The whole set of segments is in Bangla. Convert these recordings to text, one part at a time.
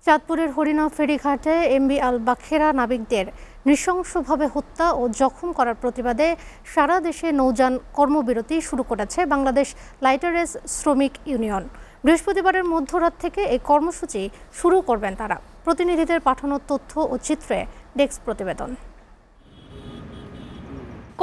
চাঁদপুরের হরিণা ফেরিঘাটে এমভি আল বাখেরা নাবিকদের নৃশংসভাবে হত্যা ও জখম করার প্রতিবাদে সারা দেশে নৌযান কর্মবিরতি শুরু করেছে বাংলাদেশ লাইটারেস শ্রমিক ইউনিয়ন। বৃহস্পতিবারের মধ্যরাত থেকে এই কর্মসূচি শুরু করবেন তারা। প্রতিনিধিদের পাঠানো তথ্য ও চিত্রে ডেস্ক প্রতিবেদন।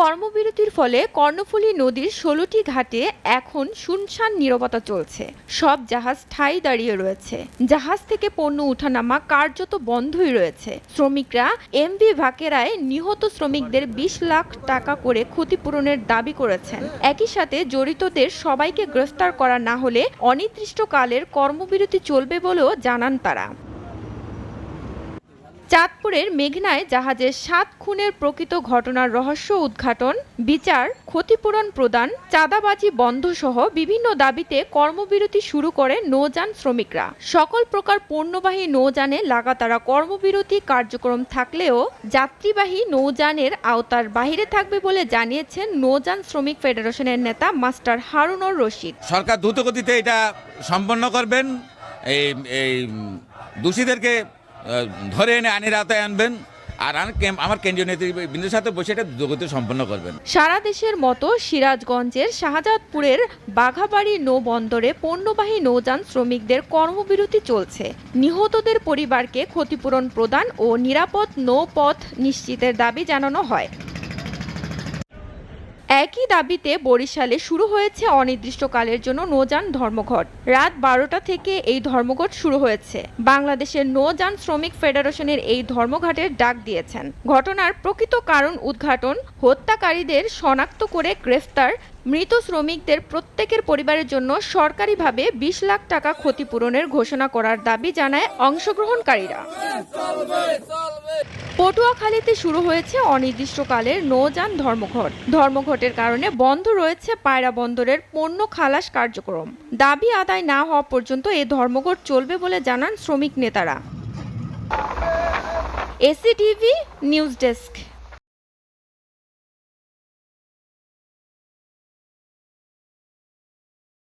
কর্মবিরতির ফলে কর্ণফুলী নদীর ১৬টি ঘাটে এখন শুনশান নীরবতা চলছে। সব জাহাজ ঠাঁই দাঁড়িয়ে রয়েছে। জাহাজ থেকে পণ্য ওঠানামা কার্যত বন্ধই রয়েছে। শ্রমিকরা এমভি ভাকেরায় নিহত শ্রমিকদের ২০ লাখ টাকা করে ক্ষতিপূরণের দাবি করেছেন। একই সাথে জড়িতদের সবাইকে গ্রেফতার করা না হলে অনির্দিষ্টকালের কর্মবিরতি চলবে বলেও জানান তারা। চাঁদপুরের মেঘনায় জাহাজের ৭ খুনের প্রকৃত ঘটনার রহস্য উদ্ঘাটন, বিচার, ক্ষতিপূরণ প্রদান, চাঁদাবাজি বন্ধ সহ বিভিন্ন দাবিতে কর্মবিরতি শুরু করে নৌযান শ্রমিকরা। সকল প্রকার পণ্যবাহী নৌযানে লাগাতার কর্মবিরতি কার্যক্রম থাকলেও যাত্রীবাহী নৌযানের আওতার বাইরে থাকবে বলে জানিয়েছেন নৌযান শ্রমিক ফেডারেশনের নেতা মাস্টার হারুনুর রশিদ। সরকার দ্রুতগতিতে এটা সম্পন্ন করবেন, এই দোষীদেরকে ধরে এনে আইনের আওতায় আনবেন, আর আমার কেন্দ্রীয় নেতৃবৃন্দের সাথে বসে এটা দ্রুতগতিতে সম্পন্ন করবেন। সারা দেশের মতো সিরাজগঞ্জের শাহজাদপুরের বাঘাবাড়ি নৌবন্দরে পণ্যবাহী নৌযান শ্রমিকদের কর্মবিরতি চলছে। নিহতদের পরিবারকে ক্ষতিপূরণ প্রদান ও নিরাপদ নৌপথ নিশ্চিতের দাবি জানানো হয়। একই দাবিতে বরিশালে শুরু হয়েছে অনির্দিষ্টকালের জন্য নৌযান ধর্মঘট। রাত ১২টা থেকে এই ধর্মঘট শুরু হয়েছে। বাংলাদেশের নৌযান শ্রমিক ফেডারেশনের এই ধর্মঘটের ডাক দিয়েছেন। ঘটনার প্রকৃত কারণ উদ্ঘাটন, হত্যাকারীদের শনাক্ত করে গ্রেফতার, মৃত শ্রমিকদের প্রত্যেকের পরিবারের জন্য সরকারিভাবে ২০ লাখ টাকা ক্ষতিপূরণের ঘোষণা করার দাবি জানায় অংশগ্রহণকারীরা। পটুয়াখালীতে শুরু হয়েছে অনির্দিষ্টকালের নৌযান ধর্মঘট। ধর্মঘটের কারণে বন্ধ রয়েছে পায়রা বন্দরের পণ্য খালাস কার্যক্রম। দাবি আদায় না হওয়া পর্যন্ত এই ধর্মঘট চলবে বলে জানান শ্রমিক নেতারা। এসিটিভি নিউজ ডেস্ক।